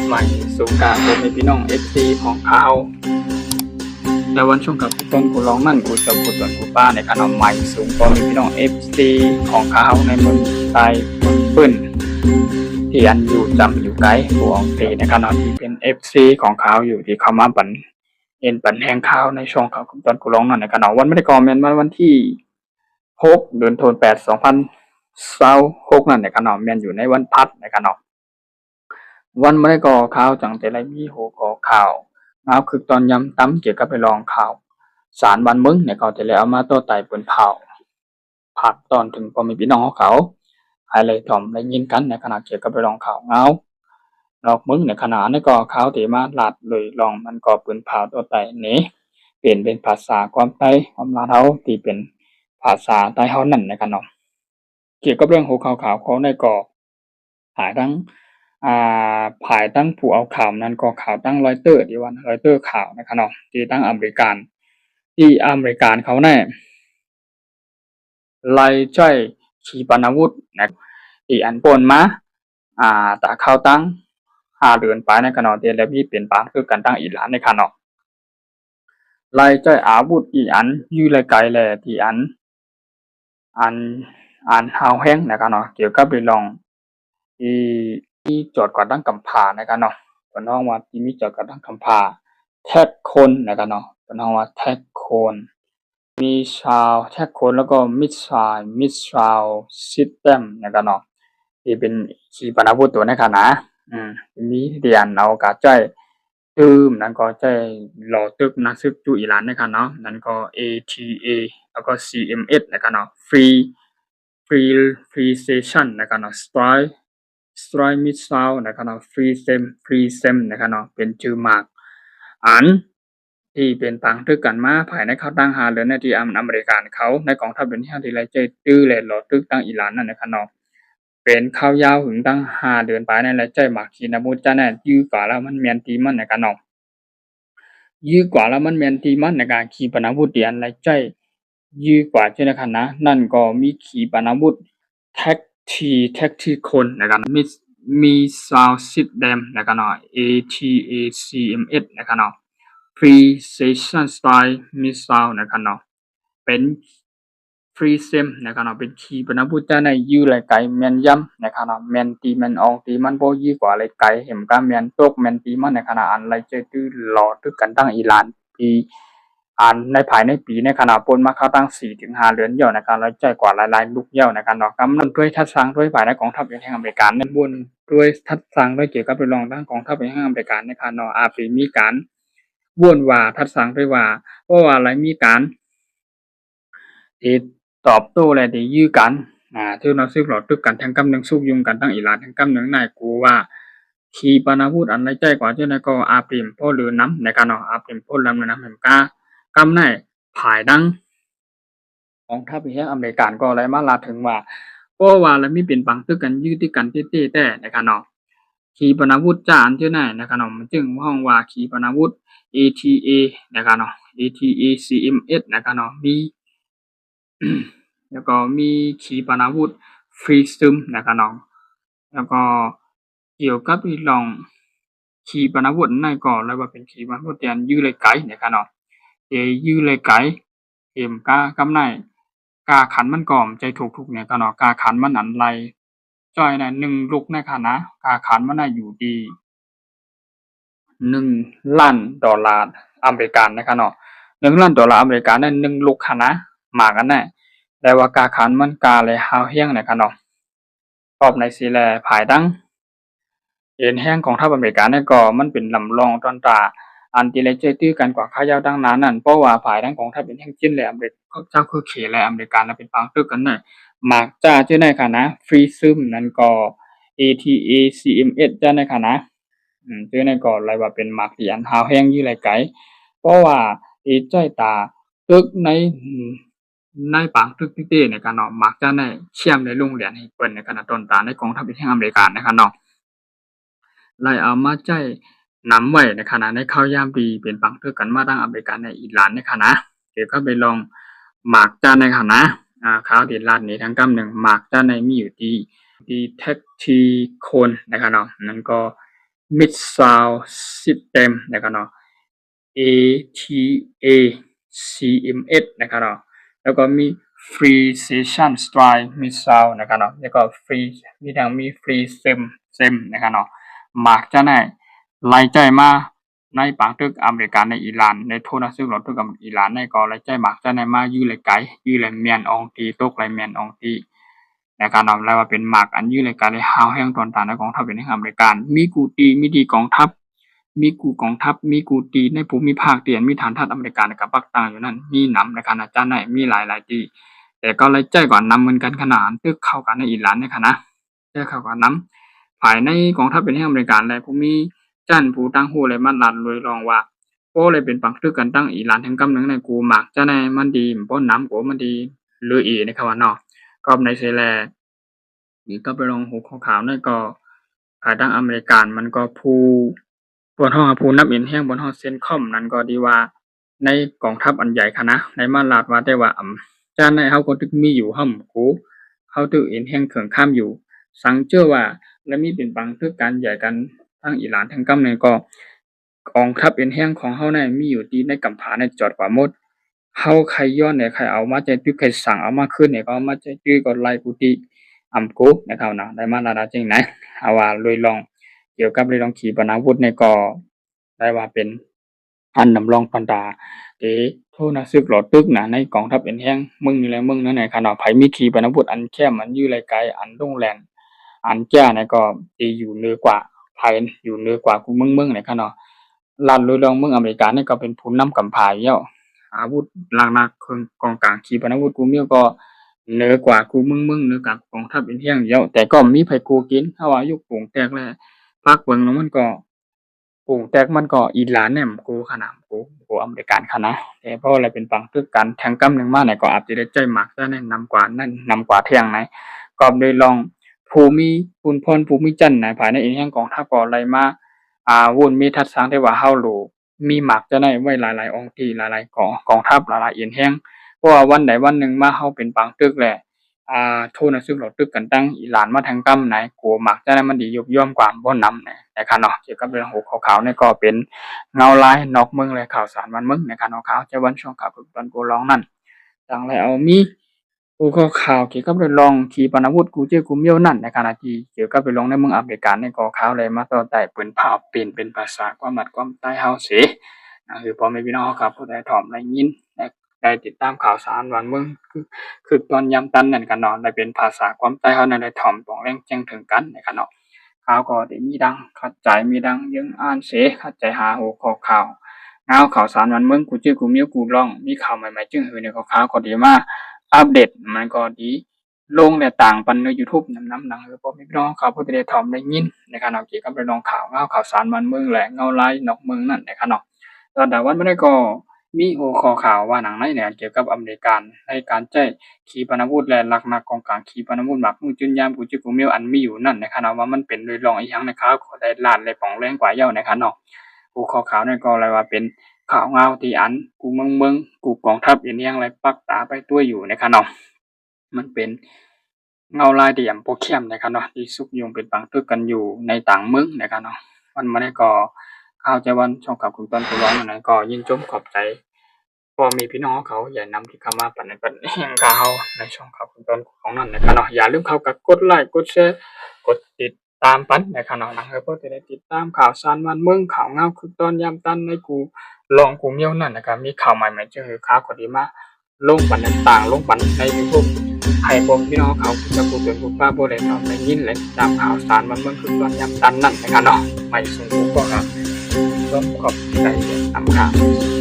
ใหม่สู่การเป็นพี่น้องเอฟซีของเขาแต่วันช่วงกับต้นกูร้องนั่นกูจะกูตนกูป้าในขนมใหม่สูงก็มีพี่น้องเอฟซีของเขาในเมืองไทยปืนที่อันอยู่จำอยู่ไกลกูอองตีในขนมที่เป็นเอฟซีของเขาอยู่ที่เขามาปั่นปั่นแห่งข้าวในช่วงเขาตอนกูร้องนั่นในขนมวันไม่ได้คอมเมนต์วันที่6 เดือนธันวาคม2026นั่นในขนมแมนอยู่ในวันพัดในขนมวันไม่ได้ก่อข่าวจังแต่ไรมีโหก่อข่าวคือตอนย้ำตั้มเกี่ยวกับไปลองข่าวสารบันมึงเนี่ยเขาแต่แล้วเอามาต่อไต่บนเผาผักตอนถึงพอมีพี่น้องเขาหายเลยถ่อมได้ยินกันในขณะเกี่ยวกับไปลองข่าวดอกมึงในขณะนี้ก็ข่าวที่มาหลัดเลยลองมันก็ปืนเผาต่อไต่นี้เปลี่ยนเป็นภาษาความไต้ความลาเท้าที่เป็นภาษาใต้เฮานั่นในขณะเกี่ยวกับเรื่องหัวข่าวเขาในก่อหายทั้งภายตั้งผู้เอาข่าวนั้นก็ข่าวตั้งรอยเตอร์ดีวันรอยเตอร์ข่าวนะครับเนาะที่ตั้งอเมริกันเขาแน่ไล่จ้อยขีปนาวุธนะที่อันปนมาแต่เขาตั้ง5 เดือนไปในขณะที่แล้วพี่เปลี่ยนปางคือการตั้งอิหร่านในขณะไล่จ้อยอาวุธอีอันยื้อไล่ไกลแลที่อันฮาวแห้งนะครับเนาะเกี่ยวกับเรื่องที่จอดก่อนตั้งกำพานะครับเนาะเป็นห้องว่าที่มีจอดก่อนตั้งกำพาแท็กคนนะครับเนาะเป็นห้องว่าแท็กคนมีชาวแท็กคนแล้วก็มิสไซล์ซิสเต็มนะครับเนาะที่เป็นขีปนาวุธตัวนะครับนะมีเรียนเอากาใจนั่นก็ใจหล่อตึกนักศึกจุอิหร่านนะครับเนาะนั่นก็ ATA แล้วก็ CMS นะครับเนาะfree station นะครับเนาะstrike missile นะครับเนาะ free sem นะครับเนาะเป็นชื่อมากอันที่เป็นต่างทึกกันมาภายในเขาตั้งหาเรือนในที่อเมริกันเขาในกองทัพเป็นที่ไรใจตื้อเลยหล่อตึกตั้งอิหร่านนั่นนะครับเนาะเป็นข้าวยาวถึงตั้ง5 เดือนไปในไรใจหมากขีนามุจ้าแน่ยื้อกว่าแล้วมันเมียนตีมันนะครับเนาะยื้อกว่าแล้วมันเมียนตีมันในการขีปนาวุธเดียนไรใจยื้อกว่าใช่ไหมครับนะนั่นก็มีขีปนาวุธแท็กที่คนนะครับมีซาวซิดแดมนะครับเนาะ ATACMS นะครับเนาะ Precision Strike Missile นะครับเนาะเป็น Free Sem นะครับเนาะเป็นขีปนาวุธจ้าในยื้อไรไกลแม่นยำนะครับเนาะแม่นตีแม่นออกตีมันบ่ยื้อกว่าไรไกลเห็นก็แม่นตกแม่นตีมันในขณะอันไรเจอตื้อหลอตึกกันตั้งอิหร่านปีในภายในปีในขณะปนมาเข้าตั้ง 4-5 เดือนเย่าในการร้อยใจกว่าหลายๆลูกเย่าในการดอกกำลังด้วยทัดสั่งด้วยฝ่ายในกองทัพแห่งอเมริกันในบุญด้วยทัดสั่งด้วยเกี่ยวกับไปรองตั้งกองทัพแห่งอเมริกันในการนออาปีมีการบ้วนว่าทัดสั่งด้วยว่าเพราะว่าอะไรมีการตอบโต้อะไรที่ยื้อกันที่เราซื้อหลอดตึกกันทั้งกำหนึ่งสู้ยุงกันทั้งอิหร่านทั้งกำหนึ่งนายกูว่าขีปนาวุธอันไรใจกว่าเจ้าในก็อาปีมพ่อหรือน้ำในการนออาปีมพ่อลำในน้ำเหมือนกากำในภายดังของทัพแห่งอเมริกันก็อะไรมาลาถึงว่าเพราะว่าแล้วมีเป็นปังตึกกันยื้อที่กันเต้แต่ในการนอขีปนาวุธจานเจ้าไหนนะครับเนาะมันจึงห้องว่าขีปนาวุธ ATA นะครับเนาะ ATACMS นะครับเนาะมีแล้วก็มีขีปนาวุธฟรีซึมนะครับเนาะแล้วก็เกี่ยวกับอีลองขีปนาวุธนั่นก็แล้วว่าเป็นขีปนาวุธยันยื้อเลยไกลนะครับเนาะยื้อเลยไกลเอ็มกำไนกาขันมันก่อมใจถูกเนี่ยก็เนาะกาขันมันอันไรจ้อยนะ1ลูกนะคะนะกาขันมันน่ะอยู่ที่$1 ล้านอเมริกันนะครับเนาะ$1 ล้านอเมริกันนั่น1ลูกค่ะนะหมากกันแน่แต่ว่ากาขันมันกาเลยฮาวเฮียงนะครับเนาะรอบในซีแลภายดังเอ็นแห้งของทัพอเมริกันนั่นก็มันเป็นลำลองตอนตาอันที่เลยเจอตื้อกันกว่าข้าวยาวดังนั้นนั่นเพราะว่าภายดังของทัพเป็นแห่งจีนและอเมริกเจ้าคือเขและอเมริกันแล้วเป็นปังตึกกันน่ะหมากจ้าชื่อในค่ะนะฟรีซึมนั่นก็ ATACMS จ้าในค่ะนะชื่อในก็อะไรว่าเป็นหมากที่อันฮาวแห้งอยู่ไรไกลเพราะว่าจ้อยตาตึกในปังตึกเต้ในการเนาะหมากจ้าในเชื่อมในโรงเรียนให้เปิ้นในขณะต้นตาในกองทัพแห่งอเมริกันนะครับเนาะไล่เอามาใจนำไว้ในขณะในข้าวยามปีเป็นปังตึกกันมาตั้งอเมริกันในอิหร่านในขณะเกี่ยวกับไปลองหมากจ้าในขณะข่าวที่รัฐนี้ทั้งกำหนึ่งหมากจ้าในมีอยู่ที่แท็กทีโคนนะครับเนาะนั่นก็ Missile System นะครับเนาะ ATACMS นะครับเนาะแล้วก็มี Precision Strike Missile นะครับเนาะแล้วก็ มีทั้งมี Free SEM นะครับเนาะมักจะได้รายจ่ายมาในปากทึกอเมริกาในอิหร่านในโทนะซึ่งรถทึกกับอิหร่านในก็รายจ่ายมักจะได้มาอยู่เลยไกลอยู่เลยเมียนอองตีตกเลยเมียนอองตีนะครับเนาะแล้วว่าเป็นมักอันอยู่เลยไกลในฮาวแห่งตอนตาในกองทัพเป็นอเมริกันมีกูตีมีดีกองทัพมีกูกองทัพมีกูตีในภูมิภาคเตียนมีฐานทัพอเมริกันกับปักต่างอยู่นั่นมีนำในขณะจ้าในมีหลายๆที่แต่ก็รายจ่ายก่อนนำเหมือนกันขนาดตึกเข้ากันในอิหร่านในคณะได้เข้ากันนำภายในกองทัพเป็นอเมริกันและภูมิจันผู้ตั้งหูเลยมันลัดเลยรองว่าโอ้เลยเป็นปังทึกกันตั้งอิหร่านทั้งกำนึงในกูมักจะในมันดีป้นน้ำกูมันดีหรืออีนะครับว่าเนาะก็ในเซแลนี่ก็ไปลองหูขาวๆนั่นก็ภายตั้งอเมริกันมันก็ผู้บนห้องผู้นับเอ็นแห้งบนห้องเซนคอมนั่นก็ดีว่าในกองทัพอันใหญ่คณะในมาลาดว่าได้ว่าจ้าในเฮาก็ตึกมีอยู่ห่อมกูเฮาตึกเอ็นแห้งเขิงข้ามอยู่สังเจอว่าและมีเป็นปังทึกการใหญ่กันทั้งอิหร่านทั้งกำเนิดก็กองทัพเอ็นแห้งของเฮาในมีอยู่ที่ในกำผาในจอดกว่าหมดเฮาใครย้อนเนี่ยใครเอามาใจตึกใครสั่งเอามาขึ้นเนี่ยก็เอามาใจตึกก็ไล่กูที่กูนะครับเนาะได้มาลาดจริงนะเอาว่าลุยลองเกี่ยวกับเรื่องขีปนาวุธในก็ได้ว่าเป็นอันนำรองปันดาโทนะซึกหลอดตึกนะในกองทัพเอ็นแห้งมึงนี่แหละมึงนั่นไหนขนาดไผมีขีปนาวุธอันแค่มันอยู่ไกลอันดงแลนอันแก้ในก็ตีอยู่เหนือกว่าไผอยู่เหนือกว่ากูมึงในขนาดลั่นลุยลองมึงอเมริกานี่ก็เป็นผู้นำกำพาเยาอาวุธหนักๆคือกองกลางขีปนาวุธกูมีก็เหนือกว่ากูมึงเหนือกว่ากองทัพเอ็นแห้งเยาแต่ก็มีไผกูกินเฮาว่ายุคโป่งแตกแล้วภาคเบิ่งแล้วมันก็โป่งแตกมันก็อิหร่านเนี่ยกูขนาดกูอเมริกันขนาดแต่เพราะอะไรเป็นปังตึกกันแทงกำนึงมาไหนก็อาจจะได้ใจมักซะแนะนำกว่านั่นนำกว่าเที่ยงไหนก็โดยลองภูมิปุณพรภูมิจันทร์ภายในเองแห่งกองทัพก็ไหลมาวุ่นมีทัดสร้างได้ว่าเฮารู้มีมักจะได้ไว้หลายๆองค์ที่หลายๆกองทัพหลายๆเอียนแห่งเพราะว่าวันใดวันหนึ่งมาเฮาเป็นปังตึกแหละโทนะซึ่งเราตึกกันตั้งอิหร่านมาทางกำไหนกูมักจะได้มันดียกย่อมกว่าบ่นำนะครับเนาะเกี่ยวกับเรื่องหูขาวๆนี่ก็เป็นเงาลายนอกเมืองและข่าวสารวันเมืองนะครับเนาะข่าวจะวันช่วงข่าวตอนกูร้องนั่นดังแล้วมีกูก็ข่าวเกี่ยวกับเรื่องลองขีปนาวุธกูเจอกูเมียวนั่นในขณะที่เกี่ยวกับไปลงในเมืองอเมริกันในก็ข่าวเลยมาต่อแต่ปืนเผาเป็นภาษาความหมายความใต้เฮาเสคือพอแม่พี่น้องครับผู้ใดถ่อมได้ยินได้ติดตามข่าวสารวันเมืองคือตอนยามตันนั่นกันเนาะได้เป็นภาษาความใต้เฮานั่นได้ถ่อมตรงแรงแจ้งถึงกันนะครับเนาะข่าวก็ได้มีดังเข้าใจมีดังยังอ่านเสเข้าใจหาหัวข้อข่าวเงาข่าวสารวันเมืองกูเจอกูเมียวกูร้องมีข่าวใหม่ๆจึงในข่าวก็ดีมาอัปเดตมันก็ดีลงแต่ต่างปันใน YouTube นำหนังพอพี่น้องข่าวผู้ใดถ่อมได้ยินนะครับเนาะเกี่ยวกับเรื่องข่าวเงาข่าวสารวันเมืองและเงาลายนอกเมืองนั่นนะครับเนาะตอนแต่วันไม่ได้ก็มีหัวข้อข่าวว่าหนังในเนี่ยเกี่ยวกับอเมริกันในการใช้ขีปนาวุธและหลักนักกองกลางขีปนาวุธหมักมือจุนยามกูจิกูเมียวอันมีอยู่นั่นนะครับว่ามันเป็นโดยรองอีหยังนะครับก็ได้ลาดเลยป่องแรงกว่าเย้านะครับเนาะหัวข้อข่าวนั่นก็อะไรว่าเป็นข่าวเงาที่อันกูเมืองกูกองทัพอย่างนี้อะไรปักตาไปตัวอยู่นะครับเนาะมันเป็นเงาลายที่อย่างโปรเข้มนะครับเนาะที่ซุกยุงเป็นปังตึกกันอยู่ในต่างเมืองนะครับเนาะมันมาได้ก็ข่าวใจวันช่องข่าวคุณตอนตัวร้อนนั่นก็ยินจมขอบใจพอมีพี่น้องเขาอย่านำที่เข้ามาปั่นในปันแห่งข่าวในช่องข่าวคุณตอนของนั่นนะครับเนาะอย่าลืมเข้ากับกดไลค์กดแชร์กดติดตามปันนะครับเนาะนะครับเพื่อจะได้ติดตามข่าวสารวันเมืองข่าวเงาคือตอนยามตันในกูลองกูเมียวนั่นนะครับมีข่าวใหม่ๆเจอข่าวก็ดีมากลงปันต่างลงปันใน YouTube ให้ผมพี่น้องเขาจะกูเป็นผู้ป้าผู้ใดเขาได้ยินและตามข่าวสารวันเมืองคือตอนยามตันนั่นนะครับเนาะไม่สมบูรณ์ก็ครับต้องขอบใจนำข่าว